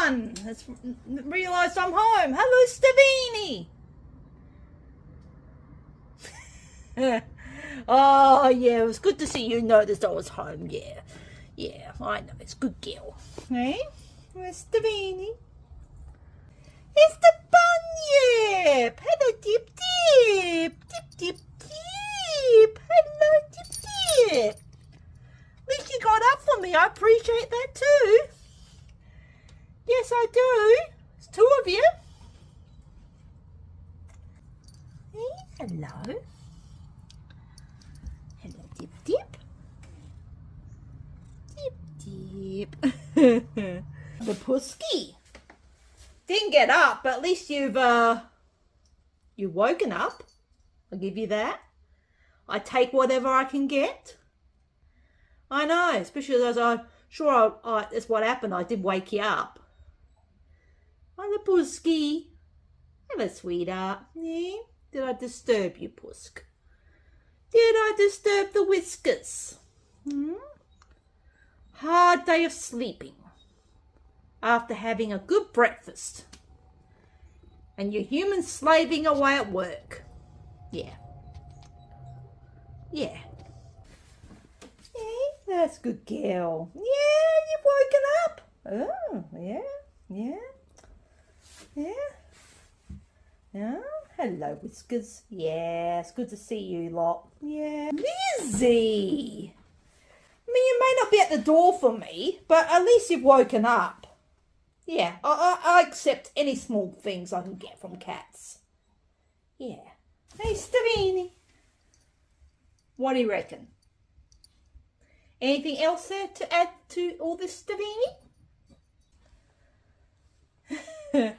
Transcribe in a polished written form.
everyone has realised I'm home. Hello, Stavini. Oh, yeah, it was good to see you noticed I was home. Yeah, I know. It's good girl. Hey, where's Stavini? It's the bunyip. Hello, Dip Dip. Dip Dip Dip. Hello, Dip Dip. At least you got up for me. I appreciate that too. Yes, I do. It's two of you. Hey, hello. Hello, Dip Dip. Dip Dip. The pusky. Didn't get up, but at least you've woken up. I'll give you that. I take whatever I can get. I know, especially as I'm sure that's what happened. I did wake you up. Hello, Pusky. Hello, sweetheart. Yeah? Did I disturb you, Pusk? Did I disturb the whiskers? Hard day of sleeping after having a good breakfast and your human slaving away at work. Yeah. That's good girl. Yeah, you've woken up. Oh, yeah. Hello, Whiskers. Yeah, it's good to see you lot. Yeah. Lizzie! I mean, you may not be at the door for me, but at least you've woken up. Yeah, I accept any small things I can get from cats. Yeah. Hey, Stavini. What do you reckon? Anything else there to add to all this, Stavini?